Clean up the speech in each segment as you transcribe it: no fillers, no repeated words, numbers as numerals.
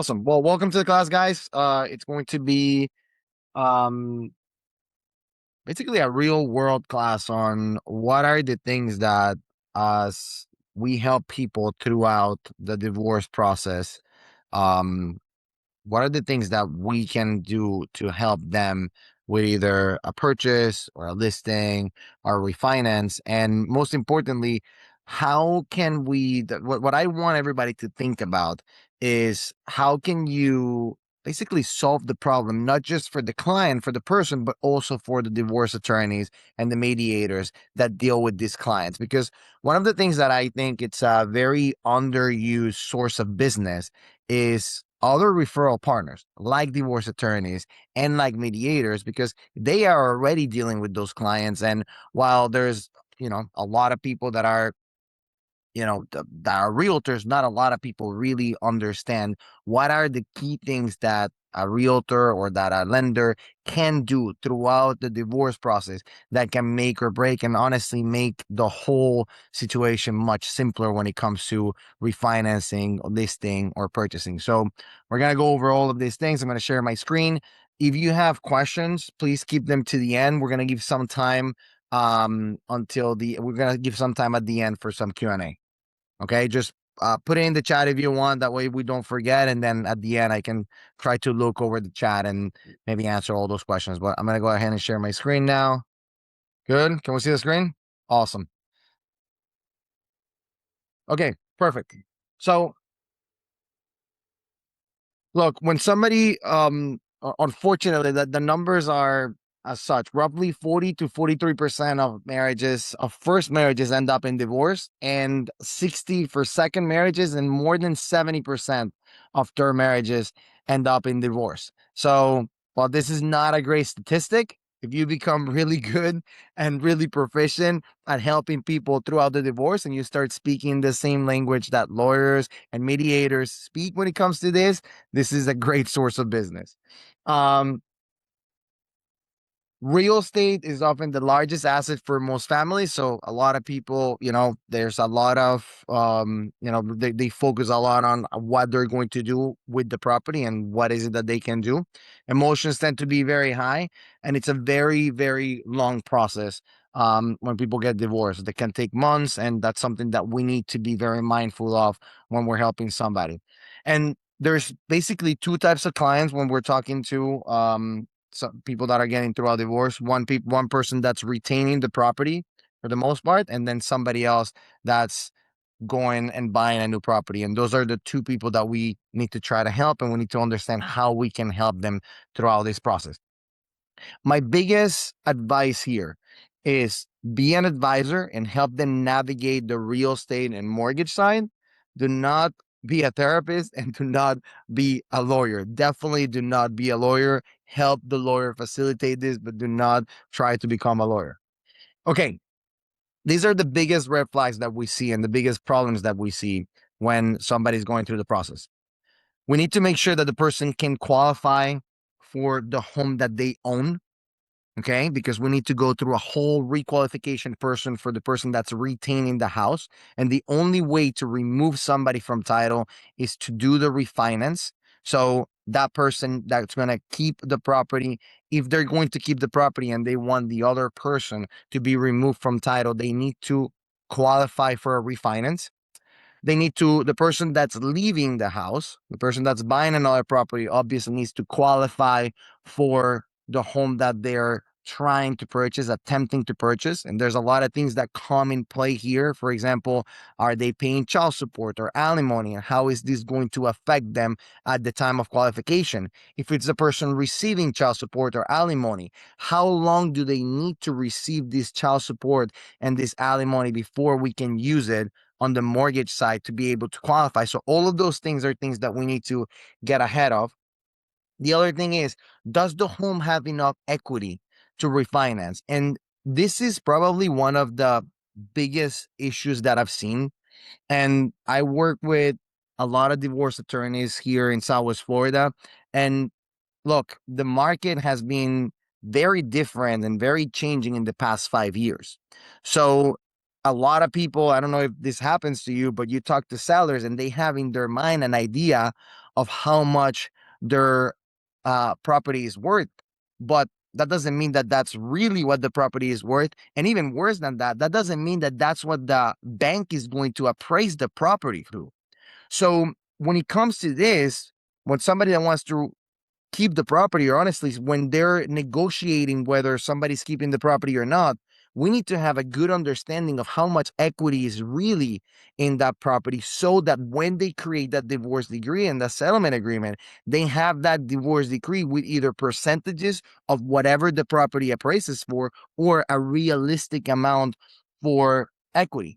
Awesome. Well, welcome to the class, guys. It's going to be um, basically a real world class on what are the things that us we help people throughout the divorce process. Um, what are the things that we can do to help them with either a purchase or a listing or refinance? And most importantly, how can what I want everybody to think about is how can you basically solve the problem, not just for the client, for the person, but also for the divorce attorneys and the mediators that deal with these clients. Because one of the things that I think it's a very underused source of business is other referral partners like divorce attorneys and like mediators, because they are already dealing with those clients. And while there's, a lot of people that are that are realtors, not a lot of people really understand what are the key things that a realtor or that a lender can do throughout the divorce process that can make or break and honestly make the whole situation much simpler when it comes to refinancing, listing, or purchasing. So we're going to go over all of these things. I'm going to share my screen. If you have questions, please keep them to the end. We're going to give some time we're going to give some time at the end for some Q&A. Okay, just put it in the chat if you want. That way we don't forget. And then at the end, I can try to look over the chat and maybe answer all those questions. But I'm going to go ahead and share my screen now. Good. Can we see the screen? Awesome. Okay, perfect. So look, when somebody, unfortunately, the numbers are as such. Roughly 40 to 43% of marriages, of first marriages, end up in divorce, and 60 for second marriages, and more than 70% of third marriages end up in divorce. So, while this is not a great statistic, if you become really good and really proficient at helping people throughout the divorce, and you start speaking the same language that lawyers and mediators speak when it comes to this is a great source of business. Real estate is often the largest asset for most families. So a lot of people, there's a lot of, they focus a lot on what they're going to do with the property and what is it that they can do. Emotions tend to be very high, and it's a very, very long process. When people get divorced, they can take months, and that's something that we need to be very mindful of when we're helping somebody. And there's basically two types of clients when we're talking to some people that are getting through a divorce. One person that's retaining the property for the most part, and then somebody else that's going and buying a new property. And those are the two people that we need to try to help, and we need to understand how we can help them throughout this process. My biggest advice here is be an advisor and help them navigate the real estate and mortgage side. Do not be a therapist and do not be a lawyer. Definitely do not be a lawyer. Help the lawyer facilitate this, but do not try to become a lawyer. Okay. These are the biggest red flags that we see and the biggest problems that we see when somebody's going through the process. We need to make sure that the person can qualify for the home that they own. Okay, because we need to go through a whole requalification person for the person that's retaining the house. And the only way to remove somebody from title is to do the refinance. So that person that's going to keep the property, if they're going to keep the property and they want the other person to be removed from title, they need to qualify for a refinance. The person that's leaving the house, the person that's buying another property, obviously needs to qualify for the home that they're trying to purchase, attempting to purchase. And there's a lot of things that come in play here. For example, are they paying child support or alimony? And how is this going to affect them at the time of qualification? If it's a person receiving child support or alimony, how long do they need to receive this child support and this alimony before we can use it on the mortgage side to be able to qualify? So all of those things are things that we need to get ahead of. The other thing is, does the home have enough equity to refinance? And this is probably one of the biggest issues that I've seen. And I work with a lot of divorce attorneys here in Southwest Florida. And look, the market has been very different and very changing in the past 5 years. So a lot of people, I don't know if this happens to you, but you talk to sellers and they have in their mind an idea of how much their property is worth. But that doesn't mean that that's really what the property is worth. And even worse than that, that doesn't mean that that's what the bank is going to appraise the property through. So when it comes to this, when somebody that wants to keep the property, or honestly, when they're negotiating whether somebody's keeping the property or not, we need to have a good understanding of how much equity is really in that property, so that when they create that divorce decree and the settlement agreement, they have that divorce decree with either percentages of whatever the property appraises for, or a realistic amount for equity.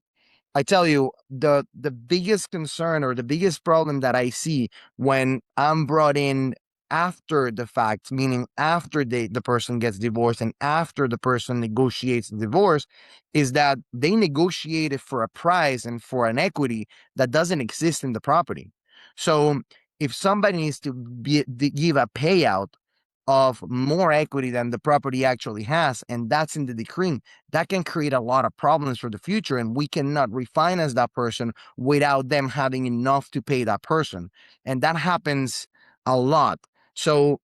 I tell you, the biggest concern or the biggest problem that I see when I'm brought in after the fact, meaning after the person gets divorced and after the person negotiates the divorce, is that they negotiated for a price and for an equity that doesn't exist in the property. So if somebody needs to give a payout of more equity than the property actually has, and that's in the decree, that can create a lot of problems for the future, and we cannot refinance that person without them having enough to pay that person. And that happens a lot. So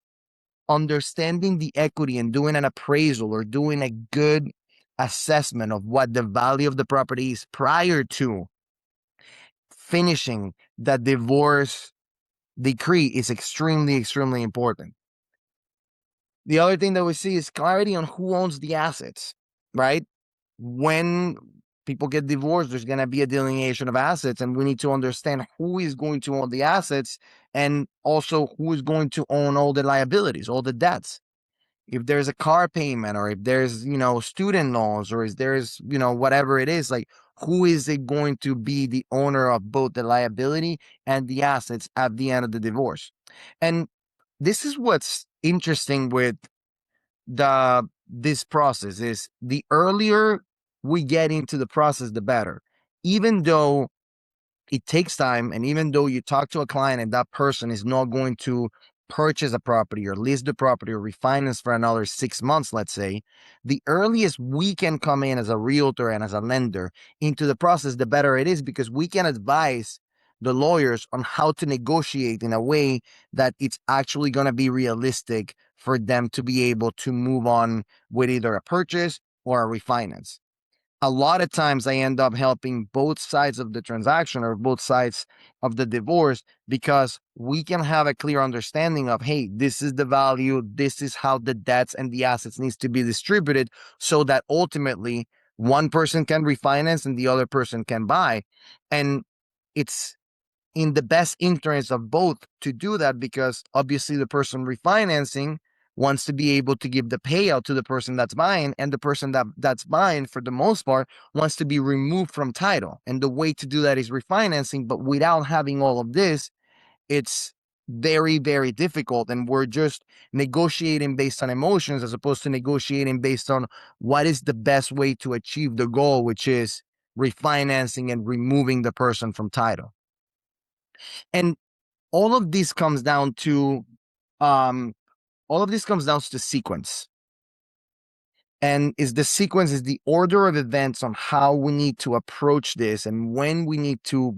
understanding the equity and doing an appraisal or doing a good assessment of what the value of the property is prior to finishing the divorce decree is extremely, extremely important. The other thing that we see is clarity on who owns the assets, right? When people get divorced, there's going to be a delineation of assets, and we need to understand who is going to own the assets and also who is going to own all the liabilities, all the debts. If there's a car payment, or if there's, student loans, or if there's, whatever it is, like, who is it going to be the owner of both the liability and the assets at the end of the divorce? And this is what's interesting with this process is the earlier we get into the process, the better. Even though it takes time, and even though you talk to a client and that person is not going to purchase a property or list the property or refinance for another 6 months, let's say, the earliest we can come in as a realtor and as a lender into the process, the better it is, because we can advise the lawyers on how to negotiate in a way that it's actually going to be realistic for them to be able to move on with either a purchase or a refinance. A lot of times I end up helping both sides of the transaction or both sides of the divorce, because we can have a clear understanding of, hey, this is the value, this is how the debts and the assets needs to be distributed, so that ultimately one person can refinance and the other person can buy. And it's in the best interest of both to do that, because obviously the person refinancing wants to be able to give the payout to the person that's buying, and the person that's buying, for the most part, wants to be removed from title. And the way to do that is refinancing, but without having all of this, it's very, very difficult, and we're just negotiating based on emotions as opposed to negotiating based on what is the best way to achieve the goal, which is refinancing and removing the person from title. And all of this comes down to sequence. And the sequence is the order of events on how we need to approach this, and when we need to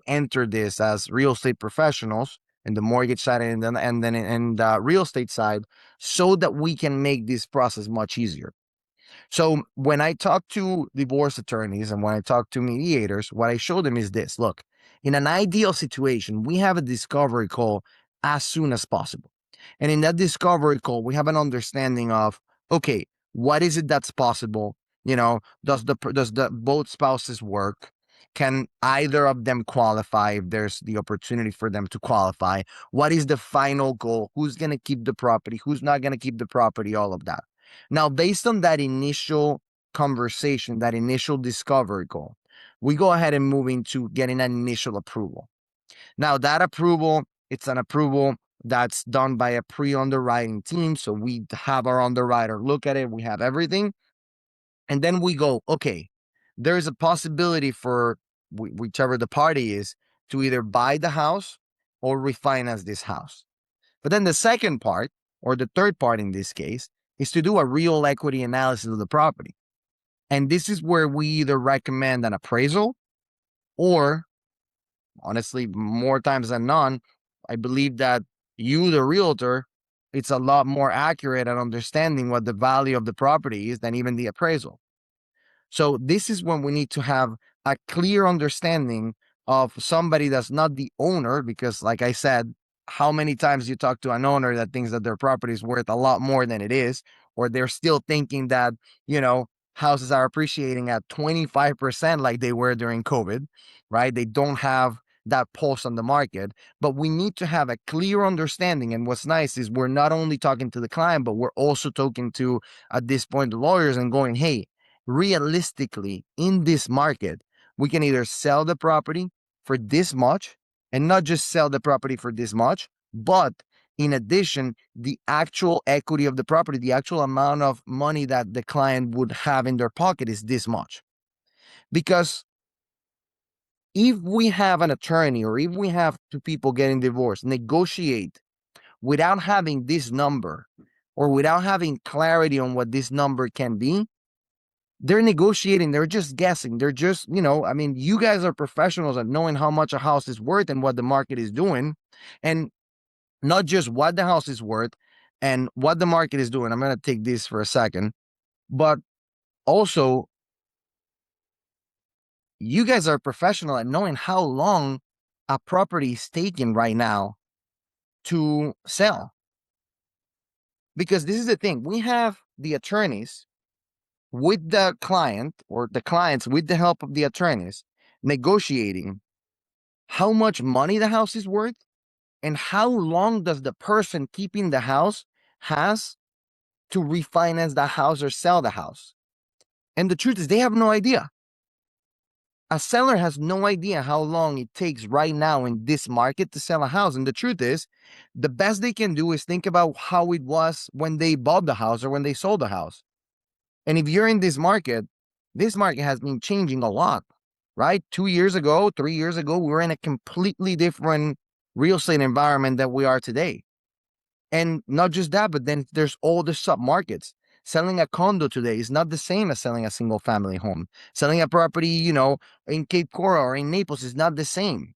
enter this as real estate professionals in the mortgage side and then in the real estate side, so that we can make this process much easier. So when I talk to divorce attorneys and when I talk to mediators, what I show them is this: look, in an ideal situation, we have a discovery call as soon as possible. And in that discovery call, we have an understanding of, okay, what is it that's possible? Does the both spouses work? Can either of them qualify if there's the opportunity for them to qualify? What is the final goal? Who's going to keep the property? Who's not going to keep the property? All of that. Now, based on that initial conversation, that initial discovery call, we go ahead and move into getting an initial approval. Now, that approval, it's an approval that's done by a pre-underwriting team. So we have our underwriter look at it. We have everything. And then we go, okay, there's a possibility for whichever the party is to either buy the house or refinance this house. But then the second part, or the third part in this case, is to do a real equity analysis of the property. And this is where we either recommend an appraisal or honestly, more times than none, I believe that you, the realtor, it's a lot more accurate at understanding what the value of the property is than even the appraisal. So this is when we need to have a clear understanding of somebody that's not the owner, because like I said, how many times you talk to an owner that thinks that their property is worth a lot more than it is, or they're still thinking that, houses are appreciating at 25% like they were during COVID, right? They don't have that pulse on the market, but we need to have a clear understanding. And what's nice is we're not only talking to the client, but we're also talking to, at this point, the lawyers and going, hey, realistically, in this market, we can either sell the property for this much, and not just sell the property for this much, but in addition, the actual equity of the property, the actual amount of money that the client would have in their pocket is this much. Because if we have an attorney, or if we have two people getting divorced, negotiate without having this number, or without having clarity on what this number can be, they're negotiating, they're just guessing. They're just, you guys are professionals at knowing how much a house is worth and what the market is doing. And not just what the house is worth and what the market is doing. I'm going to take this for a second. But also, you guys are professional at knowing how long a property is taking right now to sell. Because this is the thing. We have the attorneys with the client, or the clients with the help of the attorneys, negotiating how much money the house is worth and how long does the person keeping the house has to refinance the house or sell the house. And the truth is, they have no idea. A seller has no idea how long it takes right now in this market to sell a house. And the truth is, the best they can do is think about how it was when they bought the house or when they sold the house. And if you're in this market has been changing a lot, right? 2 years ago, 3 years ago, we were in a completely different real estate environment than we are today. And not just that, but then there's all the sub-markets. Selling a condo today is not the same as selling a single family home. Selling a property, in Cape Coral or in Naples is not the same.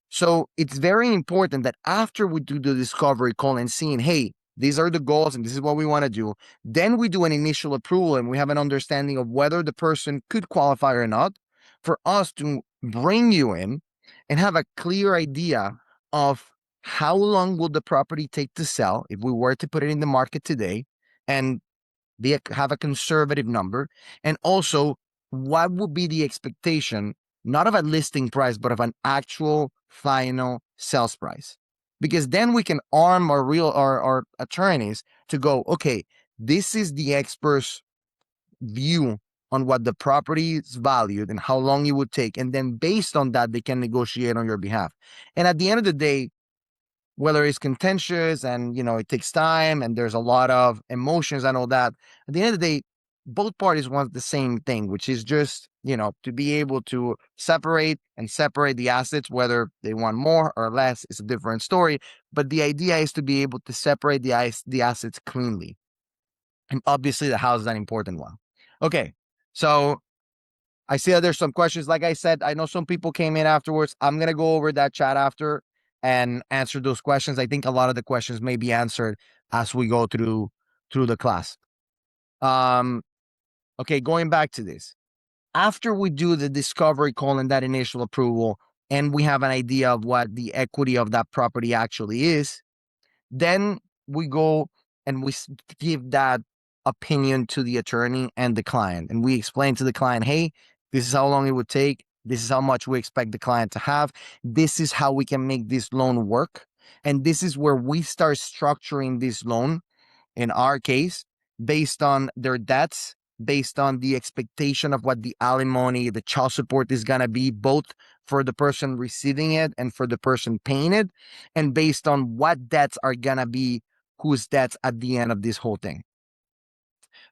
So it's very important that after we do the discovery call and seeing, hey, these are the goals and this is what we want to do, then we do an initial approval and we have an understanding of whether the person could qualify or not, for us to bring you in and have a clear idea of how long will the property take to sell if we were to put it in the market today, and have a conservative number, and also what would be the expectation, not of a listing price, but of an actual final sales price. Because then we can arm our attorneys to go, okay, this is the expert's view on what the property is valued and how long it would take. And then based on that, they can negotiate on your behalf. And at the end of the day, whether it's contentious and, it takes time and there's a lot of emotions and all that, at the end of the day, both parties want the same thing, which is just, to be able to separate the assets. Whether they want more or less is a different story. But the idea is to be able to separate the assets cleanly. And obviously the house is an important one. Okay, so I see that there's some questions. Like I said, I know some people came in afterwards. I'm going to go over that chat after and answer those questions. I think a lot of the questions may be answered as we go through the class. Okay, going back to this. After we do the discovery call and that initial approval, and we have an idea of what the equity of that property actually is, then we go and we give that opinion to the attorney and the client. And we explain to the client, hey, this is how long it would take. This is how much we expect the client to have. This is how we can make this loan work. And this is where we start structuring this loan, in our case, based on their debts, based on the expectation of what the alimony, the child support is going to be, both for the person receiving it and for the person paying it, and based on what debts are going to be whose debts at the end of this whole thing.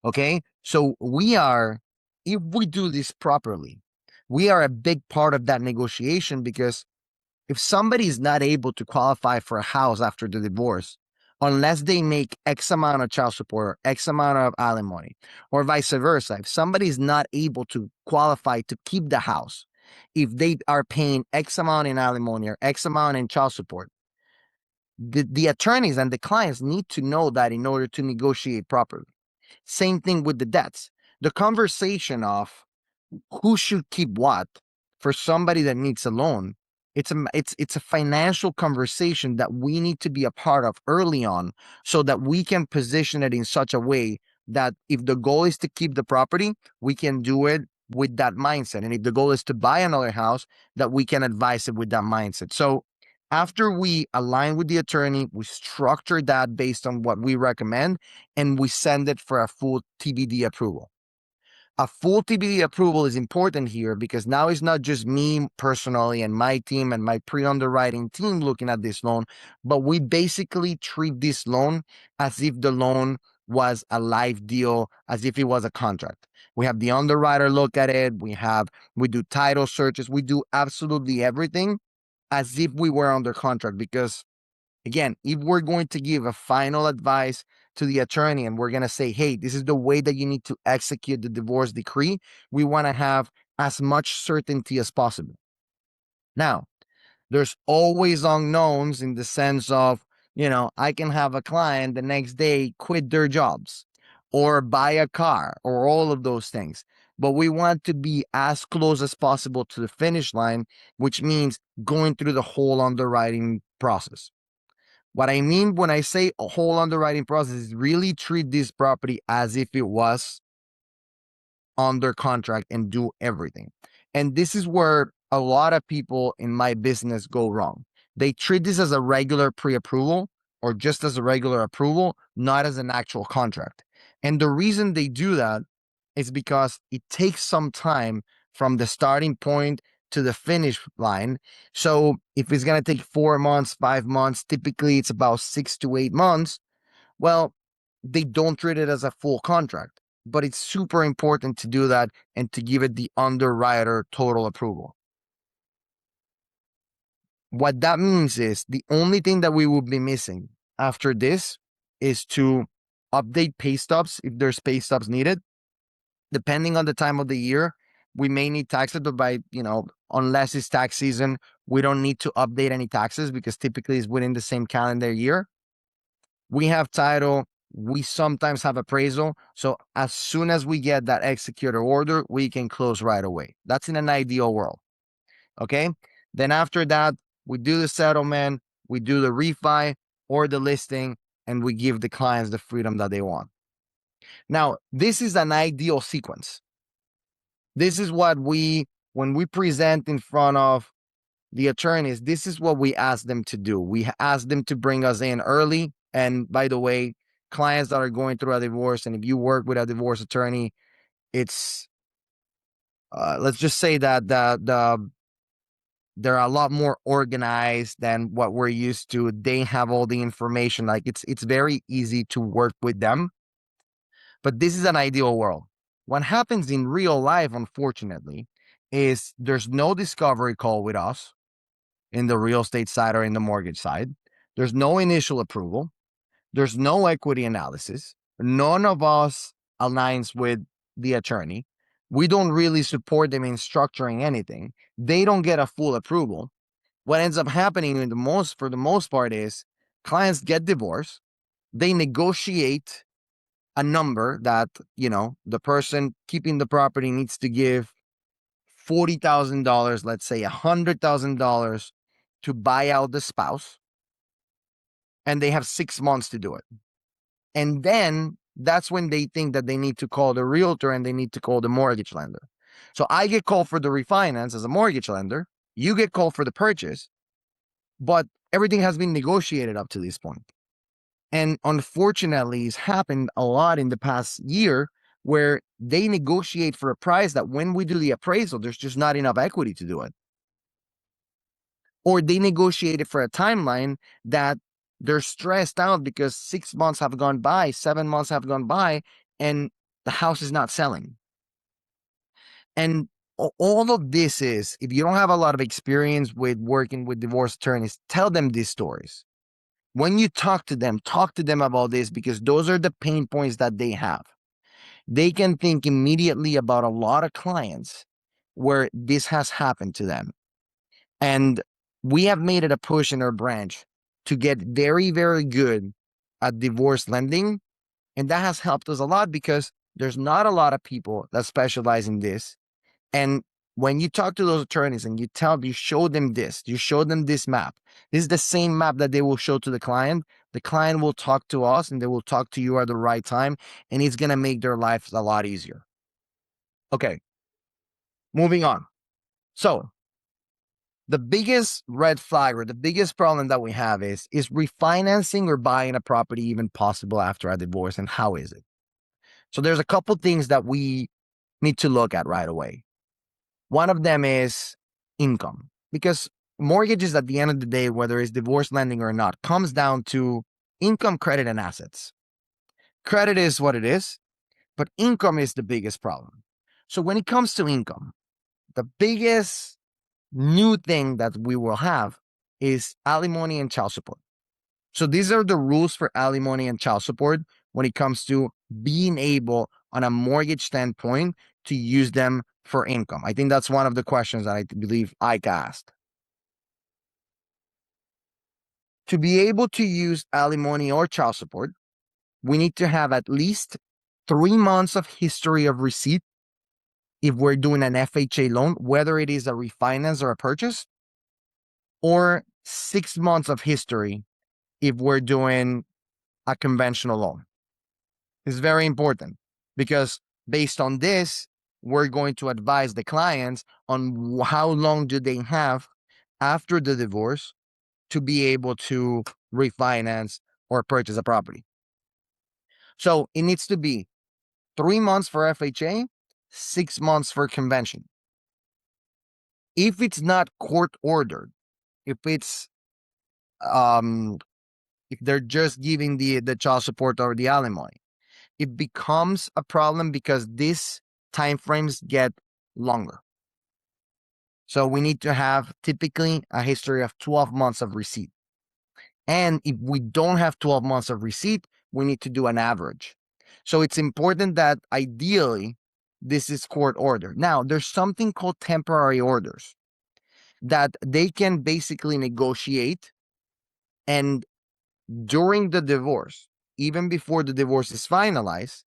Okay, so if we do this properly, we are a big part of that negotiation, because if somebody is not able to qualify for a house after the divorce, unless they make X amount of child support or X amount of alimony, or vice versa, if somebody is not able to qualify to keep the house, if they are paying X amount in alimony or X amount in child support, the attorneys and the clients need to know that in order to negotiate properly. Same thing with the debts. The conversation of who should keep what for somebody that needs a loan, it's a financial conversation that we need to be a part of early on, so that we can position it in such a way that if the goal is to keep the property, we can do it with that mindset. And if the goal is to buy another house, that we can advise it with that mindset. So after we align with the attorney, we structure that based on what we recommend, and we send it for a full TBD approval. A full TBD approval is important here because now it's not just me personally and my team and my pre-underwriting team looking at this loan, but we basically treat this loan as if the loan was a live deal, as if it was a contract. We have the underwriter look at it. We do title searches. We do absolutely everything as if we were under contract, because again, if we're going to give a final advice to the attorney and we're going to say, hey, this is the way that you need to execute the divorce decree, we want to have as much certainty as possible. Now, there's always unknowns in the sense of, I can have a client the next day quit their jobs or buy a car or all of those things. But we want to be as close as possible to the finish line, which means going through the whole underwriting process. What I mean when I say a whole underwriting process is really treat this property as if it was under contract and do everything. And this is where a lot of people in my business go wrong. They treat this as a regular pre-approval or just as a regular approval, not as an actual contract. And the reason they do that is because it takes some time from the starting point to the finish line. So if it's going to take 4 months, 5 months, typically it's about 6 to 8 months. Well, they don't treat it as a full contract, but it's super important to do that and to give it the underwriter total approval. What that means is the only thing that we will be missing after this is to update pay stubs if there's pay stubs needed. Depending on the time of the year, we may need taxes, but unless it's tax season, we don't need to update any taxes because typically it's within the same calendar year. We have title. We sometimes have appraisal. So as soon as we get that executed order, we can close right away. That's in an ideal world. Okay. Then after that, we do the settlement, we do the refi or the listing, and we give the clients the freedom that they want. Now, this is an ideal sequence. This is what when we present in front of the attorneys, this is what we ask them to do. We ask them to bring us in early. And by the way, clients that are going through a divorce, and if you work with a divorce attorney, it's, let's just say that they're a lot more organized than what we're used to. They have all the information. Like it's very easy to work with them. But this is an ideal world. What happens in real life, unfortunately, is there's no discovery call with us in the real estate side or in the mortgage side. There's no initial approval. There's no equity analysis. None of us aligns with the attorney. We don't really support them in structuring anything. They don't get a full approval. What ends up happening for the most part is clients get divorced. They negotiate a number that, the person keeping the property needs to give $40,000, let's say $100,000 to buy out the spouse. And they have 6 months to do it. And then that's when they think that they need to call the realtor and they need to call the mortgage lender. So I get called for the refinance as a mortgage lender. You get called for the purchase, but everything has been negotiated up to this point. And unfortunately, it's happened a lot in the past year where they negotiate for a price that when we do the appraisal, there's just not enough equity to do it. Or they negotiated for a timeline that they're stressed out because 6 months have gone by, 7 months have gone by, and the house is not selling. And all of this is, if you don't have a lot of experience with working with divorce attorneys, tell them these stories. When you talk to them about this, because those are the pain points that they have. They can think immediately about a lot of clients where this has happened to them. And we have made it a push in our branch to get very, very good at divorce lending. And that has helped us a lot because there's not a lot of people that specialize in this. And when you talk to those attorneys and you show them this, you show them this map, this is the same map that they will show to the client will talk to us and they will talk to you at the right time, and it's going to make their lives a lot easier. Okay, moving on. So the biggest red flag or the biggest problem that we have is refinancing or buying a property even possible after a divorce, and how is it? So there's a couple things that we need to look at right away. One of them is income, because mortgages at the end of the day, whether it's divorce lending or not, comes down to income, credit, and assets. Credit is what it is, but income is the biggest problem. So when it comes to income, the biggest new thing that we will have is alimony and child support. So these are the rules for alimony and child support when it comes to being able, on a mortgage standpoint, to use them for income. I think that's one of the questions that I believe Ike asked. To be able to use alimony or child support, we need to have at least 3 months of history of receipt if we're doing an FHA loan, whether it is a refinance or a purchase, or 6 months of history if we're doing a conventional loan. It's very important because based on this, we're going to advise the clients on how long do they have after the divorce to be able to refinance or purchase a property. So it needs to be 3 months for FHA, 6 months for convention. If it's not court ordered, if it's if they're just giving the child support or the alimony, it becomes a problem because these timeframes get longer. So we need to have typically a history of 12 months of receipt. And if we don't have 12 months of receipt, we need to do an average. So it's important that ideally this is court order. Now, there's something called temporary orders that they can basically negotiate, and during the divorce, even before the divorce is finalized,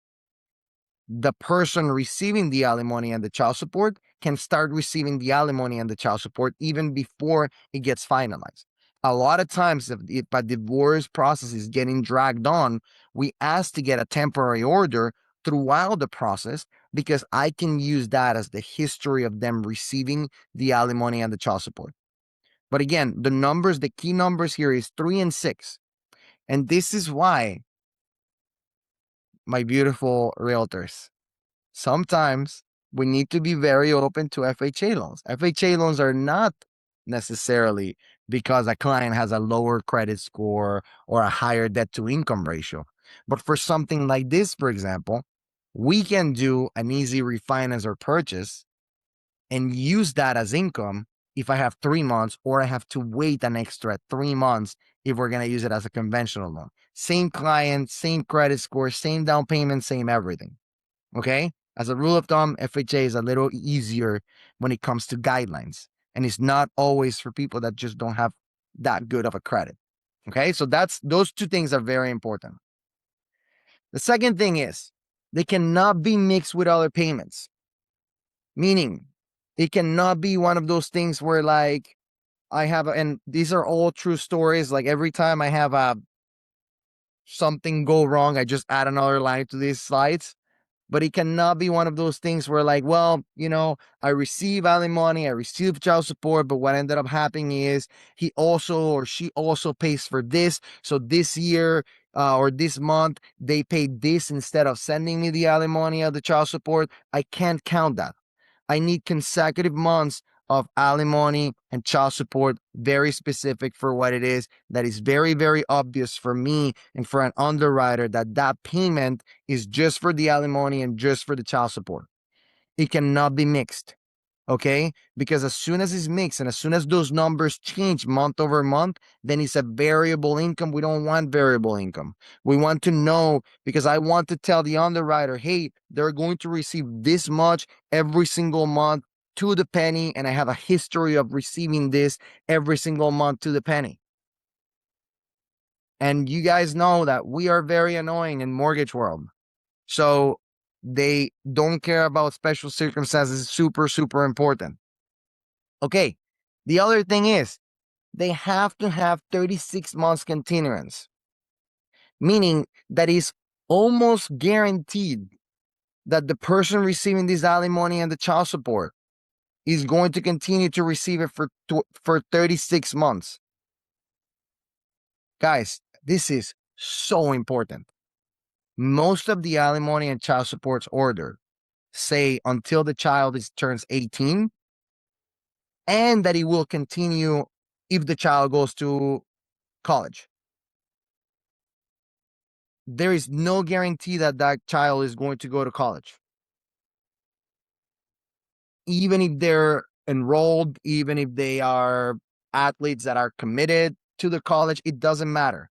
the person receiving the alimony and the child support can start receiving the alimony and the child support even before it gets finalized. A lot of times, if a divorce process is getting dragged on, we ask to get a temporary order throughout the process because I can use that as the history of them receiving the alimony and the child support. But again, the key numbers here is 3 and 6. And this is why, my beautiful realtors, sometimes we need to be very open to FHA loans. FHA loans are not necessarily because a client has a lower credit score or a higher debt to income ratio. But for something like this, for example, we can do an easy refinance or purchase and use that as income if I have 3 months, or I have to wait an extra 3 months if we're going to use it as a conventional loan. Same client, same credit score, same down payment, same everything. Okay? As a rule of thumb, FHA is a little easier when it comes to guidelines. And it's not always for people that just don't have that good of a credit. Okay? So those two things are very important. The second thing is they cannot be mixed with other payments. Meaning, it cannot be one of those things where like and these are all true stories. Like every time I have something go wrong, I just add another line to these slides. But it cannot be one of those things where like, well, I receive alimony, I receive child support, but what ended up happening is he also or she also pays for this. So this year or this month, they paid this instead of sending me the alimony or the child support. I can't count that. I need consecutive months of alimony and child support, very specific for what it is. That is very, very obvious for me and for an underwriter that payment is just for the alimony and just for the child support. It cannot be mixed. Okay? Because as soon as it's mixed and as soon as those numbers change month over month, then it's a variable income. We don't want variable income. We want to know, because I want to tell the underwriter, hey, they're going to receive this much every single month to the penny, and I have a history of receiving this every single month to the penny. And you guys know that we are very annoying in mortgage world. So they don't care about special circumstances. Super, super important. Okay. The other thing is they have to have 36 months continuance, meaning that is almost guaranteed that the person receiving this alimony and the child support is going to continue to receive it for 36 months. Guys, this is so important. Most of the alimony and child supports order say until the child turns 18, and that it will continue if the child goes to college. There is no guarantee that that child is going to go to college. Even if they're enrolled, even if they are athletes that are committed to the college, it doesn't matter.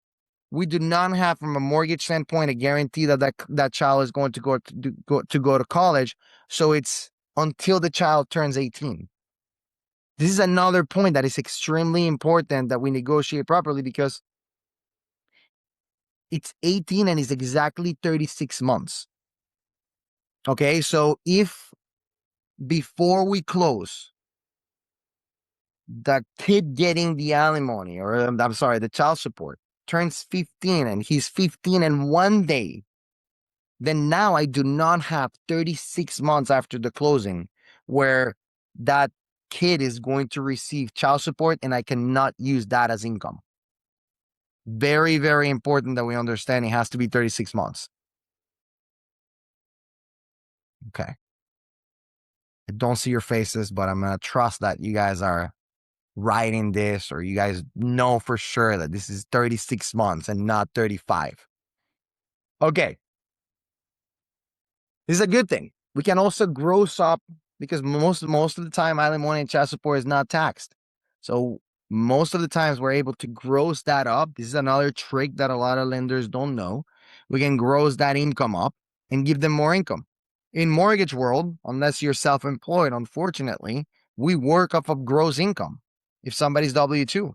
We do not have, from a mortgage standpoint, a guarantee that that child is going to go to college. So it's until the child turns 18. This is another point that is extremely important that we negotiate properly, because it's 18 and it's exactly 36 months. Okay, so if before we close, the kid getting the alimony, or I'm sorry, the child support, turns 15 and he's 15 and 1 day, then now I do not have 36 months after the closing where that kid is going to receive child support and I cannot use that as income. Very, very important that we understand it has to be 36 months. Okay. I don't see your faces, but I'm going to trust that you guys are writing this, or you guys know for sure that this is 36 months and not 35. Okay. This is a good thing. We can also gross up, because most of the time alimony and child support is not taxed. So most of the times we're able to gross that up. This is another trick that a lot of lenders don't know. We can gross that income up and give them more income. In mortgage world, unless you're self-employed, unfortunately, we work off of gross income if somebody's W-2.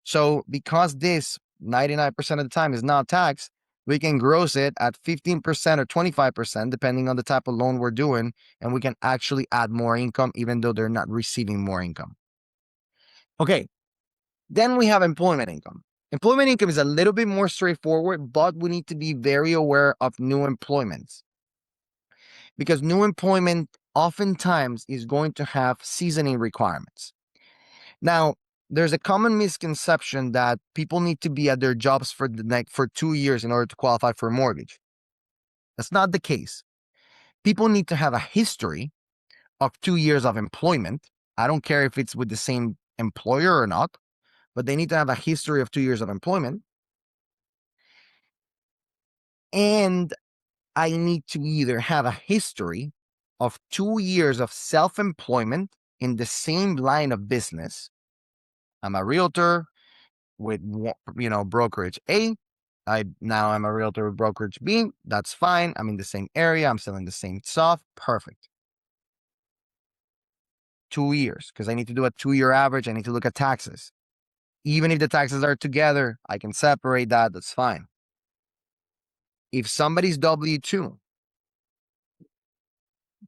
So because this 99% of the time is not taxed, we can gross it at 15% or 25%, depending on the type of loan we're doing, and we can actually add more income even though they're not receiving more income. Okay, then we have employment income. Employment income is a little bit more straightforward, but we need to be very aware of new employments, because new employment oftentimes is going to have seasoning requirements. Now, there's a common misconception that people need to be at their jobs for 2 years in order to qualify for a mortgage. That's not the case. People need to have a history of 2 years of employment. I don't care if it's with the same employer or not, but they need to have a history of 2 years of employment. And I need to either have a history of 2 years of self-employment in the same line of business. I'm a realtor with, brokerage A. Now I'm a realtor with brokerage B. That's fine. I'm in the same area. I'm selling the same stuff. Perfect. 2 years, because I need to do a 2-year average. I need to look at taxes. Even if the taxes are together, I can separate that. That's fine. If somebody's W-2,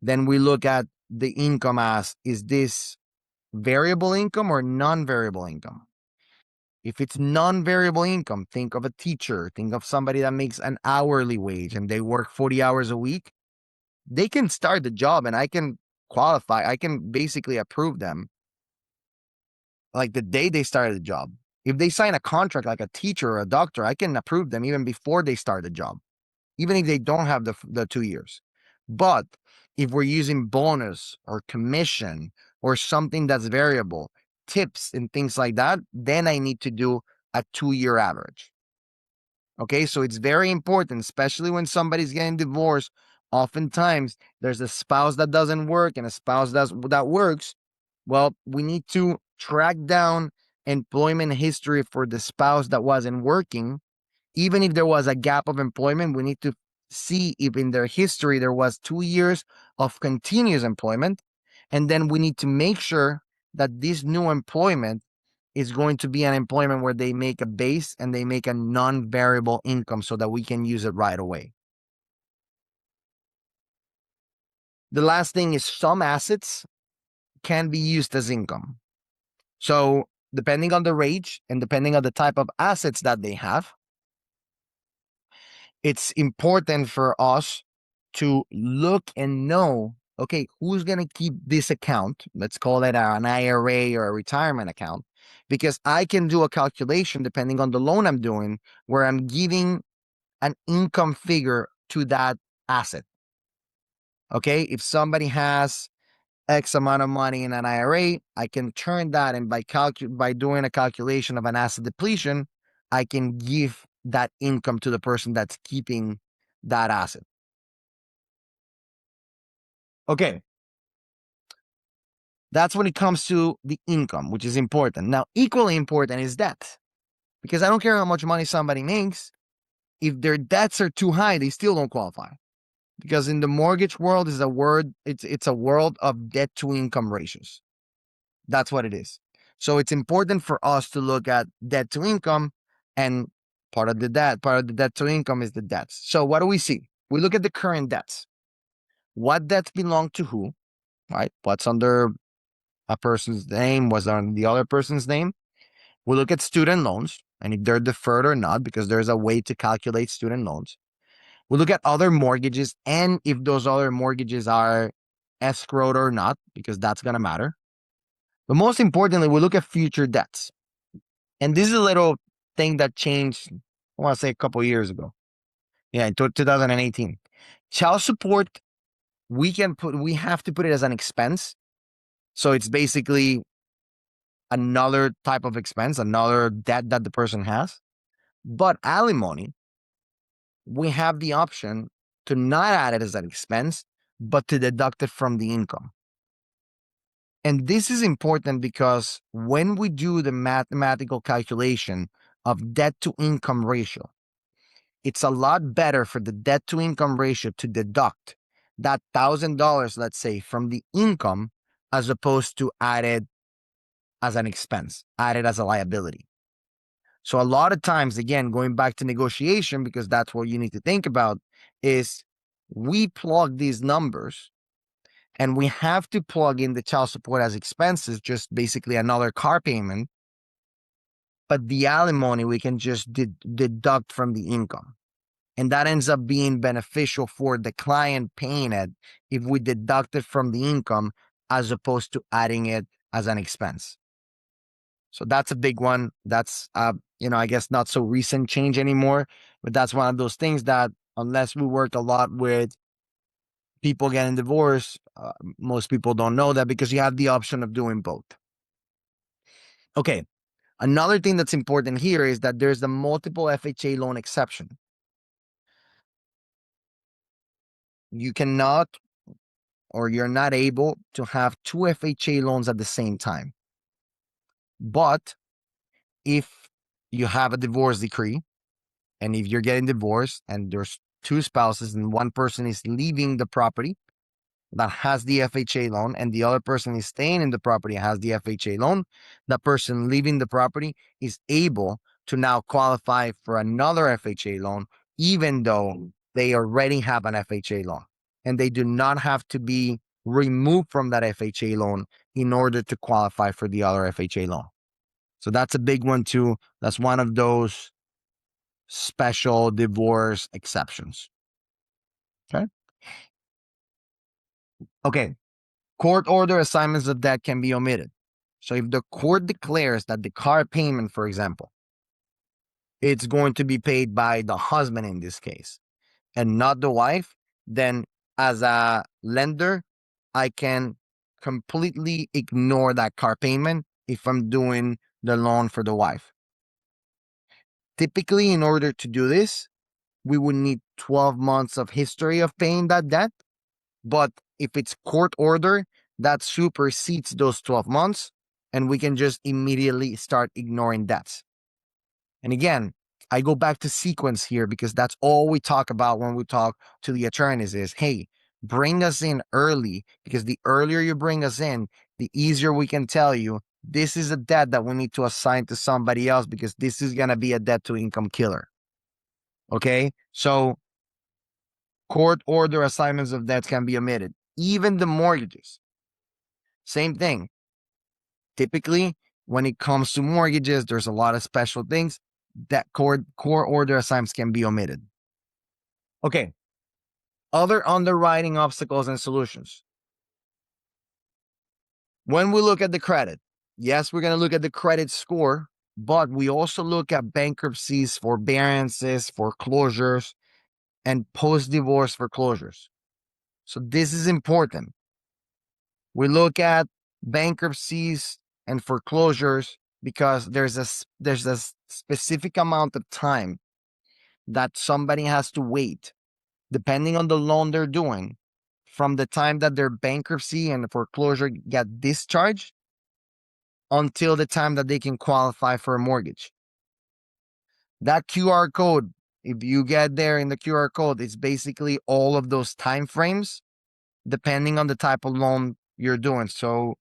then we look at the income as, is this variable income or non-variable income? If it's non-variable income, think of a teacher, think of somebody that makes an hourly wage and they work 40 hours a week. They can start the job and I can qualify. I can basically approve them like the day they started the job. If they sign a contract like a teacher or a doctor, I can approve them even before they start the job, even if they don't have the 2 years. But if we're using bonus or commission or something that's variable, tips and things like that, then I need to do a 2-year average. Okay, so it's very important, especially when somebody's getting divorced. Oftentimes, there's a spouse that doesn't work and a spouse that works. Well, we need to track down employment history for the spouse that wasn't working. Even if there was a gap of employment, we need to see if in their history there was 2 years of continuous employment. And then we need to make sure that this new employment is going to be an employment where they make a base and they make a non-variable income so that we can use it right away. The last thing is some assets can be used as income. So depending on the range and depending on the type of assets that they have, it's important for us to look and know, okay, who's going to keep this account? Let's call it an IRA or a retirement account, because I can do a calculation depending on the loan I'm doing where I'm giving an income figure to that asset. Okay, if somebody has X amount of money in an IRA, I can turn that, and by doing a calculation of an asset depletion, I can give that income to the person that's keeping that asset. Okay. That's when it comes to the income, which is important. Now, equally important is debt, because I don't care how much money somebody makes. If their debts are too high, they still don't qualify. Because in the mortgage world is a word, it's a world of debt to income ratios. That's what it is. So it's important for us to look at debt to income, and part of the debt to income is the debts. So what do we see? We look at the current debts. What debts belong to who, right? What's under a person's name, what's on the other person's name. We look at student loans and if they're deferred or not, because there's a way to calculate student loans. We look at other mortgages and if those other mortgages are escrowed or not, because that's going to matter. But most importantly, we look at future debts. And this is a little thing that changed, I want to say a couple of years ago. Yeah, in 2018. Child support, we have to put it as an expense. So it's basically another type of expense, another debt that the person has. But alimony, we have the option to not add it as an expense, but to deduct it from the income. And this is important because when we do the mathematical calculation of debt to income ratio, it's a lot better for the debt to income ratio to deduct that $1,000, let's say, from the income as opposed to add it as an expense, add it as a liability. So a lot of times, again, going back to negotiation, because that's what you need to think about, is we plug these numbers and we have to plug in the child support as expenses, just basically another car payment. But the alimony, we can just deduct from the income. And that ends up being beneficial for the client paying it if we deduct it from the income as opposed to adding it as an expense. So that's a big one. That's, I guess not so recent change anymore, but that's one of those things that unless we work a lot with people getting divorced, most people don't know that because you have the option of doing both. Okay. Another thing that's important here is that there's the multiple FHA loan exception. You cannot, or you're not able to have two FHA loans at the same time. But if you have a divorce decree, and if you're getting divorced and there's two spouses and one person is leaving the property that has the FHA loan and the other person is staying in the property and has the FHA loan, the person leaving the property is able to now qualify for another FHA loan, even though they already have an FHA loan. And they do not have to be removed from that FHA loan in order to qualify for the other FHA loan. So that's a big one too. That's one of those special divorce exceptions. Okay. Court order assignments of debt can be omitted. So if the court declares that the car payment, for example, it's going to be paid by the husband in this case and not the wife, then as a lender, I can completely ignore that car payment if I'm doing the loan for the wife. Typically, in order to do this, we would need 12 months of history of paying that debt. But if it's court order, that supersedes those 12 months and we can just immediately start ignoring debts. And again, I go back to sequence here because that's all we talk about when we talk to the attorneys is, hey, Bring us in early, because the earlier you bring us in, the easier we can tell you this is a debt that we need to assign to somebody else because this is going to be a debt to income killer. Okay? So court order assignments of debts can be omitted. Even the mortgages. Same thing. Typically, when it comes to mortgages, there's a lot of special things that court order assignments can be omitted. Okay. Other underwriting obstacles and solutions. When we look at the credit, yes, we're going to look at the credit score, but we also look at bankruptcies, forbearances, foreclosures, and post-divorce foreclosures. So this is important. We look at bankruptcies and foreclosures because there's a specific amount of time that somebody has to wait, depending on the loan they're doing, from the time that their bankruptcy and foreclosure get discharged until the time that they can qualify for a mortgage. That QR code, if you get there in the QR code, it's basically all of those time frames, depending on the type of loan you're doing. So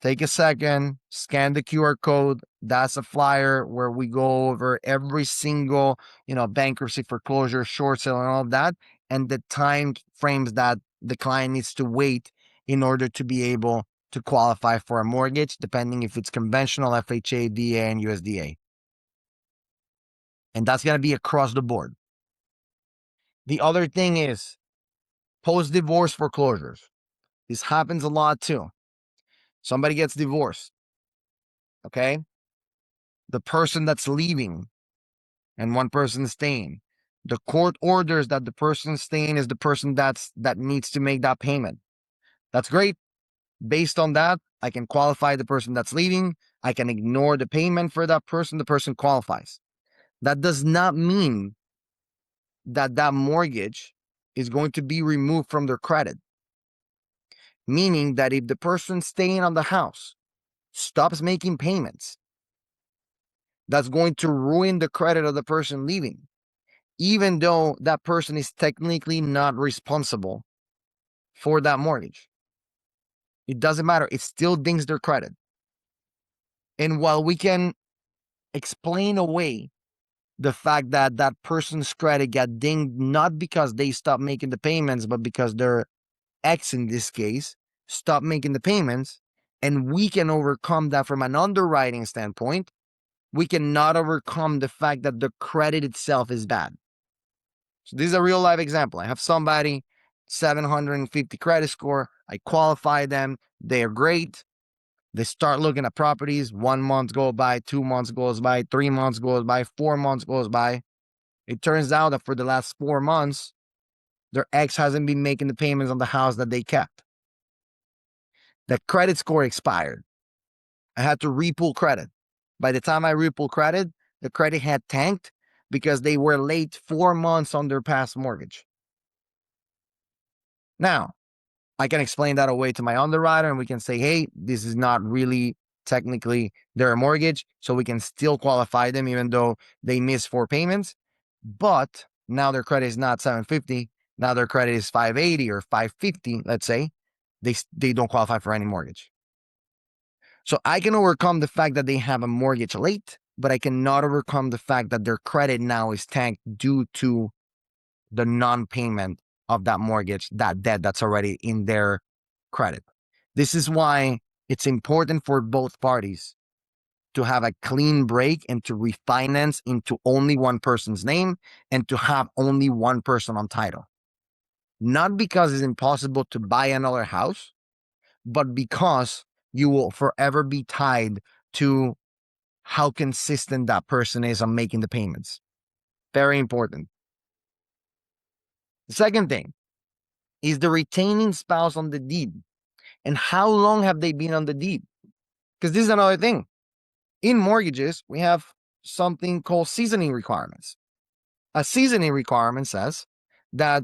take a second, scan the QR code. That's a flyer where we go over every single, bankruptcy, foreclosure, short sale, and all of that, and the time frames that the client needs to wait in order to be able to qualify for a mortgage, depending if it's conventional, FHA, DA, and USDA. And that's going to be across the board. The other thing is post-divorce foreclosures. This happens a lot too. Somebody gets divorced, okay? The person that's leaving and one person staying. The court orders that the person staying is the person that needs to make that payment. That's great. Based on that, I can qualify the person that's leaving. I can ignore the payment for that person. The person qualifies. That does not mean that that mortgage is going to be removed from their credit. Meaning that if the person staying on the house stops making payments, that's going to ruin the credit of the person leaving, even though that person is technically not responsible for that mortgage. It doesn't matter. It still dings their credit. And while we can explain away the fact that that person's credit got dinged not because they stopped making the payments, but because their ex, in this case, stopped making the payments, and we can overcome that from an underwriting standpoint, we cannot overcome the fact that the credit itself is bad. So this is a real life example. I have somebody, 750 credit score. I qualify them. They're great. They start looking at properties. 1 month goes by, 2 months goes by, 3 months goes by, 4 months goes by. It turns out that for the last 4 months, their ex hasn't been making the payments on the house that they kept. The credit score expired. I had to repull credit. By the time I repull credit, the credit had tanked because they were late 4 months on their past mortgage. Now, I can explain that away to my underwriter and we can say, hey, this is not really technically their mortgage, so we can still qualify them even though they missed 4 payments. But now their credit is not 750. Now their credit is 580 or 550, let's say. They don't qualify for any mortgage. So I can overcome the fact that they have a mortgage late, but I cannot overcome the fact that their credit now is tanked due to the non-payment of that mortgage, that debt that's already in their credit. This is why it's important for both parties to have a clean break and to refinance into only one person's name and to have only one person on title. Not because it's impossible to buy another house, but because you will forever be tied to how consistent that person is on making the payments. Very important. The second thing is the retaining spouse on the deed. And how long have they been on the deed? Because this is another thing. In mortgages, we have something called seasoning requirements. A seasoning requirement says that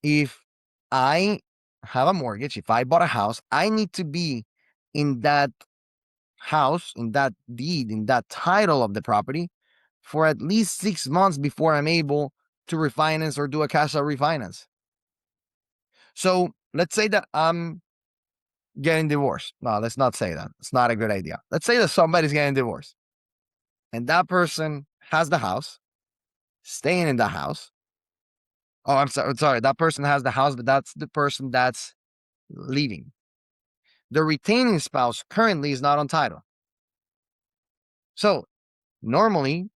if I have a mortgage, if I bought a house, I need to be in that house, in that deed, in that title of the property for at least 6 months before I'm able to refinance or do a cash out refinance. So let's say that I'm getting divorced. No, let's not say that. It's not a good idea. Let's say that somebody's getting divorced and that person has the house, staying in the house. Oh, I'm sorry. That person has the house, but that's the person that's leaving. The retaining spouse currently is not on title. So normally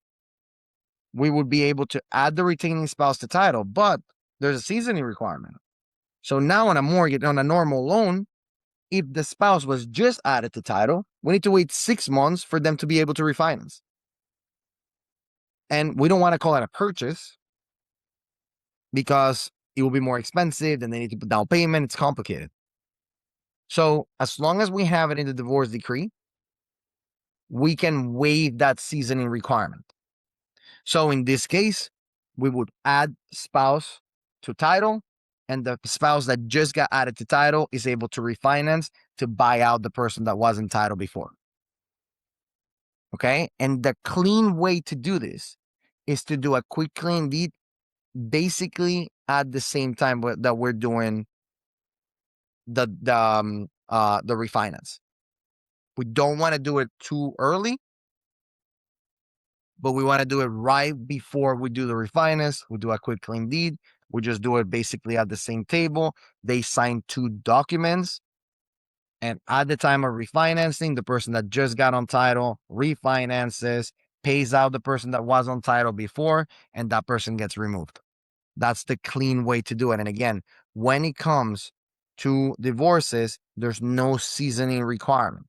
we would be able to add the retaining spouse to title, but there's a seasoning requirement. So now on a mortgage, on a normal loan, if the spouse was just added to title, we need to wait 6 months for them to be able to refinance. And we don't want to call it a purchase because it will be more expensive. Then they need to put down payment. It's complicated. So as long as we have it in the divorce decree, we can waive that seasoning requirement. So in this case, we would add spouse to title, and the spouse that just got added to title is able to refinance to buy out the person that was in title before. Okay. And the clean way to do this is to do a quick claim deed basically at the same time that we're doing the refinance. We don't want to do it too early, but we want to do it right before we do the refinance. We do a quick claim deed. We just do it basically at the same table. They sign 2 documents. And at the time of refinancing, the person that just got on title refinances, pays out the person that was on title before, and that person gets removed. That's the clean way to do it. And again, when it comes to divorces, there's no seasoning requirement.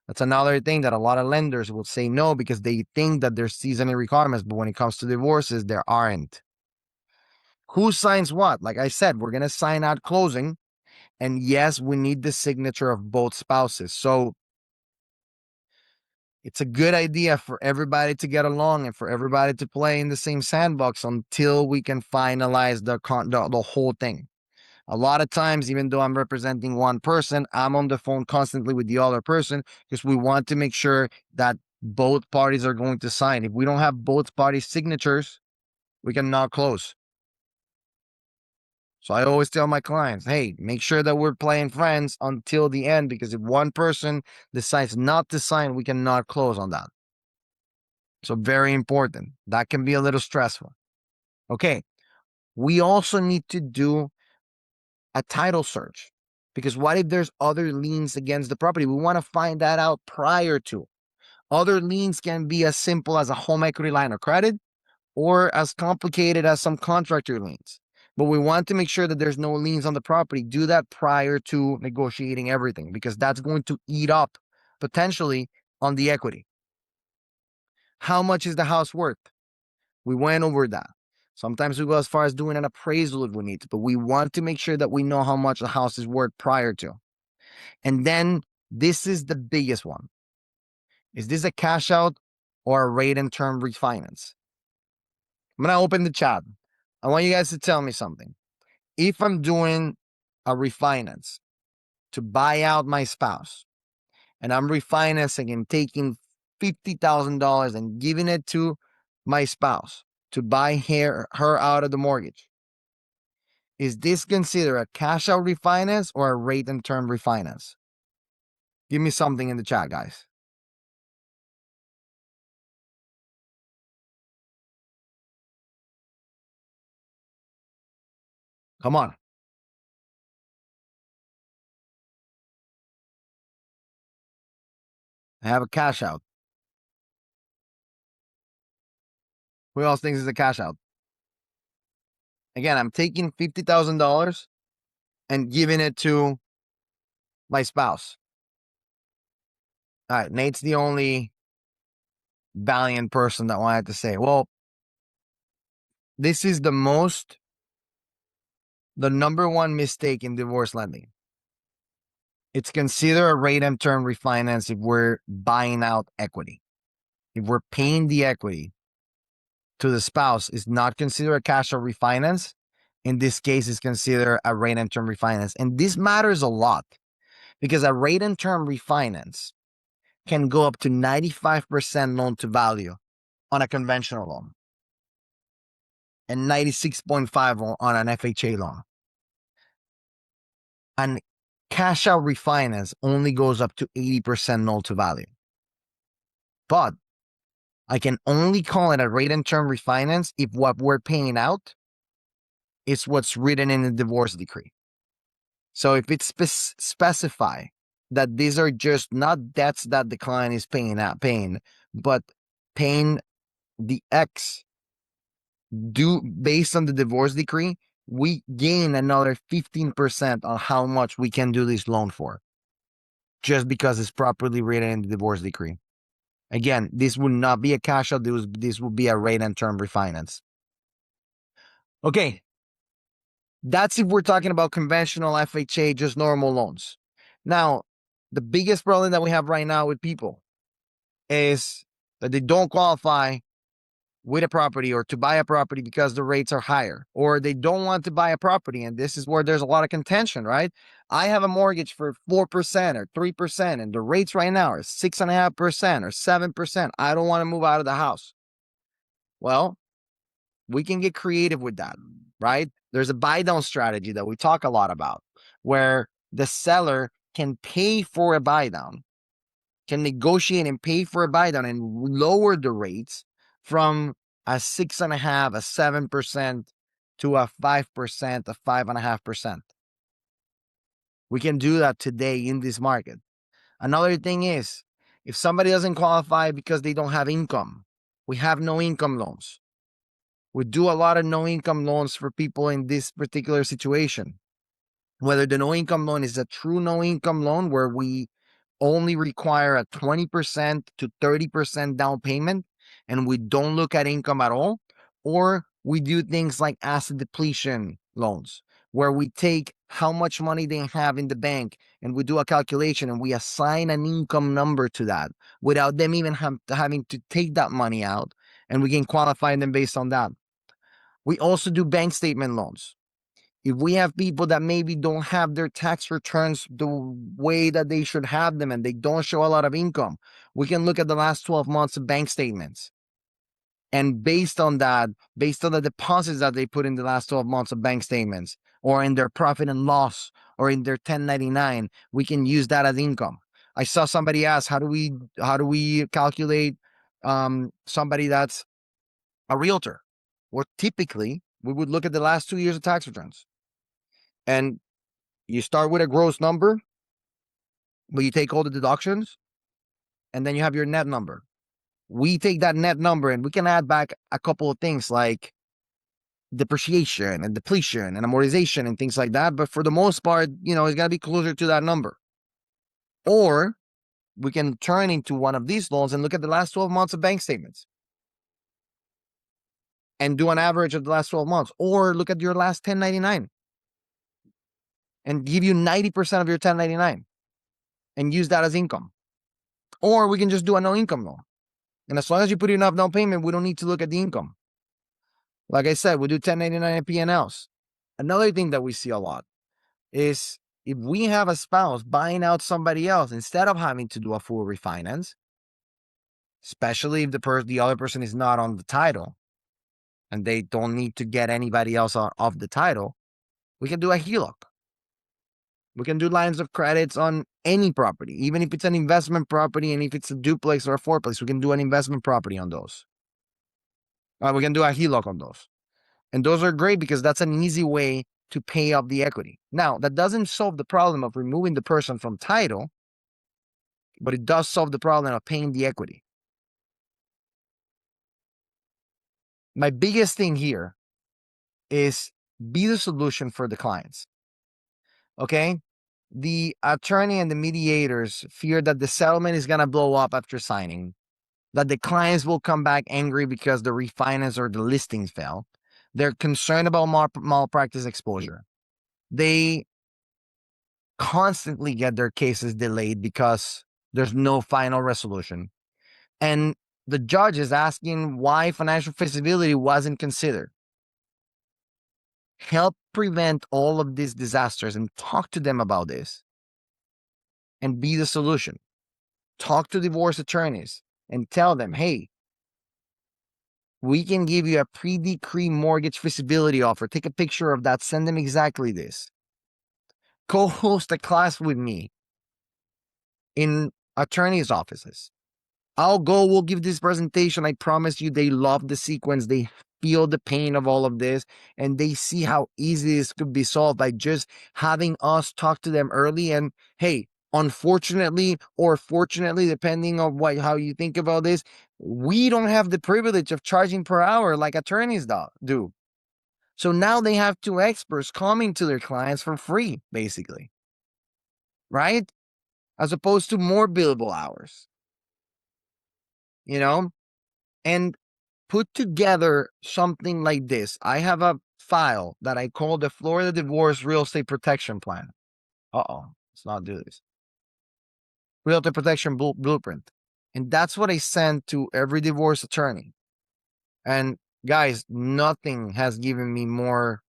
That's another thing that a lot of lenders will say no because they think that there's seasoning requirements, but when it comes to divorces, there aren't. Who signs what? Like I said, we're going to sign at closing. And yes, we need the signature of both spouses. So it's a good idea for everybody to get along and for everybody to play in the same sandbox until we can finalize the whole thing. A lot of times, even though I'm representing one person, I'm on the phone constantly with the other person because we want to make sure that both parties are going to sign. If we don't have both parties' signatures, we cannot close. So I always tell my clients, hey, make sure that we're playing friends until the end, because if one person decides not to sign, we cannot close on that. So very important. That can be a little stressful. Okay. We also need to do a title search, because what if there's other liens against the property? We want to find that out prior to. Other liens can be as simple as a home equity line of credit or as complicated as some contractor liens. But we want to make sure that there's no liens on the property. Do that prior to negotiating everything, because that's going to eat up potentially on the equity. How much is the house worth? We went over that. Sometimes we go as far as doing an appraisal if we need to, but we want to make sure that we know how much the house is worth prior to. And then this is the biggest one. Is this a cash out or a rate and term refinance? I'm going to open the chat. I want you guys to tell me something. If I'm doing a refinance to buy out my spouse and I'm refinancing and taking $50,000 and giving it to my spouse to buy her out of the mortgage, is this considered a cash out refinance or a rate and term refinance? Give me something in the chat, guys. Come on. I have a cash out. Who else thinks it's a cash out? Again, I'm taking $50,000 and giving it to my spouse. All right, Nate's the only valiant person that wanted to say, well, this is the number one mistake in divorce lending. It's considered a rate and term refinance if we're buying out equity. If we're paying the equity to the spouse, is not considered a cash out refinance. In this case, it's considered a rate and term refinance. And this matters a lot because a rate and term refinance can go up to 95% loan to value on a conventional loan and 96.5 on an FHA loan. And cash out refinance only goes up to 80% loan to value. But I can only call it a rate and term refinance if what we're paying out is what's written in the divorce decree. So if it's specify that these are just not debts that the client is paying, but paying the X due based on the divorce decree, we gain another 15% on how much we can do this loan for, just because it's properly written in the divorce decree. Again, this would not be a cash out. This would be a rate and term refinance. Okay. That's if we're talking about conventional FHA, just normal loans. Now, the biggest problem that we have right now with people is that they don't qualify with a property or to buy a property because the rates are higher, or they don't want to buy a property. And this is where there's a lot of contention, right? I have a mortgage for 4% or 3%, and the rates right now are 6.5% or 7%. I don't want to move out of the house. Well, we can get creative with that, right? There's a buy down strategy that we talk a lot about where the seller can pay for a buy down, can negotiate and pay for a buy down and lower the rates from a 6.5%, a 7% to a 5%, a 5.5%. We can do that today in this market. Another thing is if somebody doesn't qualify because they don't have income, we have no income loans. We do a lot of no income loans for people in this particular situation. Whether the no income loan is a true no income loan where we only require a 20% to 30% down payment and we don't look at income at all, or we do things like asset depletion loans where we take how much money they have in the bank and we do a calculation and we assign an income number to that without them even having to take that money out, and we can qualify them based on that. We also do bank statement loans. If we have people that maybe don't have their tax returns the way that they should have them and they don't show a lot of income, we can look at the last 12 months of bank statements. And based on that, based on the deposits that they put in the last 12 months of bank statements, or in their profit and loss, or in their 1099, we can use that as income. I saw somebody ask, how do we calculate somebody that's a realtor? Well, typically, we would look at the last 2 years of tax returns. And you start with a gross number, but you take all the deductions, and then you have your net number. We take that net number and we can add back a couple of things like depreciation and depletion and amortization and things like that. But for the most part, it's going to be closer to that number. Or we can turn into one of these loans and look at the last 12 months of bank statements and do an average of the last 12 months, or look at your last 1099 and give you 90% of your 1099 and use that as income. Or we can just do a no income loan. And as long as you put enough down payment, we don't need to look at the income. Like I said, we do 1099 and P&Ls. Another thing that we see a lot is if we have a spouse buying out somebody else, instead of having to do a full refinance, especially if the other person is not on the title and they don't need to get anybody else off the title, we can do a HELOC. We can do lines of credits on any property, even if it's an investment property, and if it's a duplex or a fourplex, we can do an investment property on those. We can do a HELOC on those. And those are great because that's an easy way to pay off the equity. Now, that doesn't solve the problem of removing the person from title, but it does solve the problem of paying the equity. My biggest thing here is be the solution for the clients. Okay? The attorney and the mediators fear that the settlement is going to blow up after signing, that the clients will come back angry because the refinance or the listings fell. They're concerned about malpractice exposure. They constantly get their cases delayed because there's no final resolution. And the judge is asking why financial feasibility wasn't considered. Help prevent all of these disasters and talk to them about this and be the solution. Talk to divorce attorneys and tell them, hey, we can give you a pre-decree mortgage feasibility offer. Take a picture of that. Send them exactly this. co-host a class with me in attorneys' offices. I'll go, we'll give this presentation. I promise you, they love the sequence. They feel the pain of all of this, and they see how easy this could be solved by just having us talk to them early. And hey, unfortunately or fortunately, depending on how you think about this, we don't have the privilege of charging per hour like attorneys do. So now they have two experts coming to their clients for free, basically, right? As opposed to more billable hours, you know? And put together something like this. I have a file that I call the Florida Divorce Real Estate Protection Plan. Let's not do this. Real Estate Protection Blueprint. And that's what I send to every divorce attorney. And guys, nothing has given me more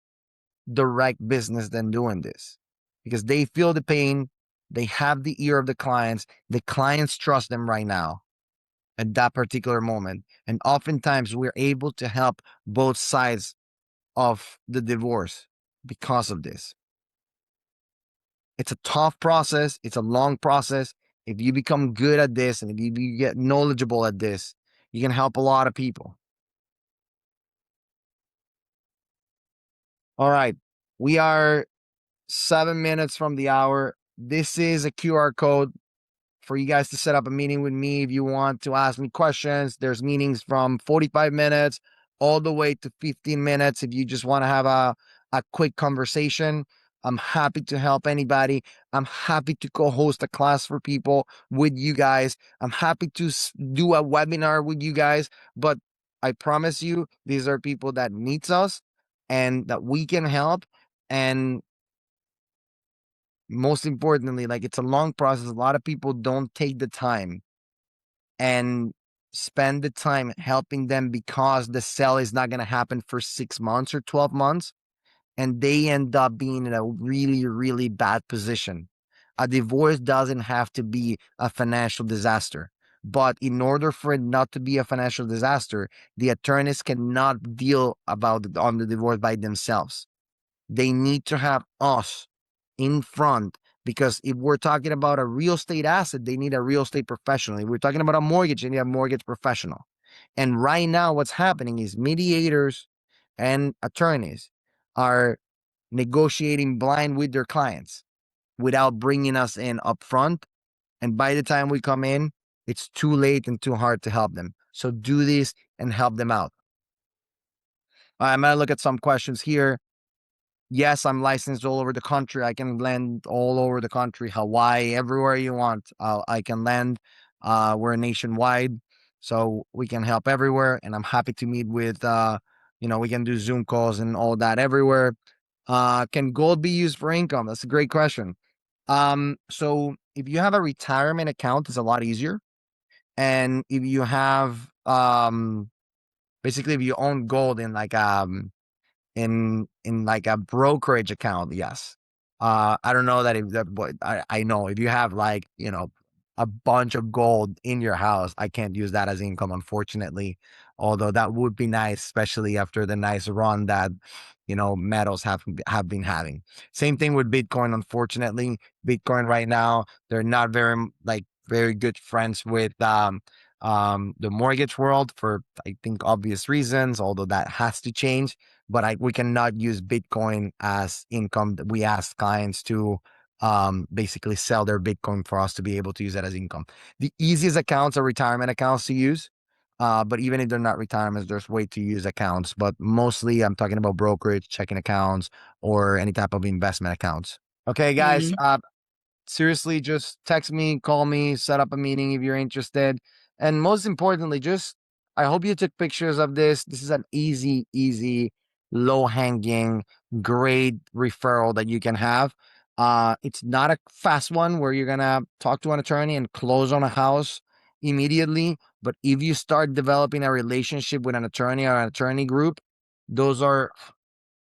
direct business than doing this, because they feel the pain. They have the ear of the clients trust them right now at that particular moment. And oftentimes we're able to help both sides of the divorce because of this. It's a tough process. It's a long process. If you become good at this and if you get knowledgeable at this, you can help a lot of people. All right. We are 7 minutes from the hour. This is a QR code for you guys to set up a meeting with me if you want to ask me questions. There's meetings from 45 minutes all the way to 15 minutes. If you just want to have a quick conversation, I'm happy to help anybody. I'm happy to co-host a class for people with you guys. I'm happy to do a webinar with you guys, but I promise you, these are people that needs us and that we can help. And most importantly, like, it's a long process. A lot of people don't take the time and spend the time helping them because the sale is not going to happen for 6 months or 12 months. And they end up being in a really, really bad position. A divorce doesn't have to be a financial disaster. But in order for it not to be a financial disaster, the attorneys cannot deal on the divorce by themselves. They need to have us in front, because if we're talking about a real estate asset, they need a real estate professional. If we're talking about a mortgage, they need a mortgage professional. And right now, what's happening is mediators and attorneys are negotiating blind with their clients without bringing us in upfront. And by the time we come in, it's too late and too hard to help them. So do this and help them out. I'm going to look at some questions here. Yes, I'm licensed all over the country. I can lend all over the country, Hawaii, everywhere you want. I can lend. We're nationwide, so we can help everywhere. And I'm happy to meet with, we can do Zoom calls and all that everywhere. Can gold be used for income? That's a great question. So if you have a retirement account, it's a lot easier. And if you have, basically, if you own gold in like a brokerage account, yes. I don't know that if that, but I know if you have a bunch of gold in your house, I can't use that as income, unfortunately. Although that would be nice, especially after the nice run that metals have been having. Same thing with Bitcoin. Unfortunately, Bitcoin right now, they're not very good friends with the mortgage world for, I think, obvious reasons. Although that has to change. But we cannot use Bitcoin as income. We ask clients to basically sell their Bitcoin for us to be able to use that as income. The easiest accounts are retirement accounts to use. But even if they're not retirements, there's way to use accounts. But mostly I'm talking about brokerage, checking accounts, or any type of investment accounts. Okay, guys. Seriously, just text me, call me, set up a meeting if you're interested. And most importantly, I hope you took pictures of this. This is an easy, low-hanging, great referral that you can have. It's not a fast one where you're going to talk to an attorney and close on a house immediately. But if you start developing a relationship with an attorney or an attorney group, those are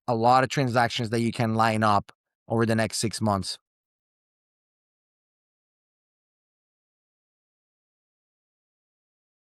a lot of transactions that you can line up over the next 6 months.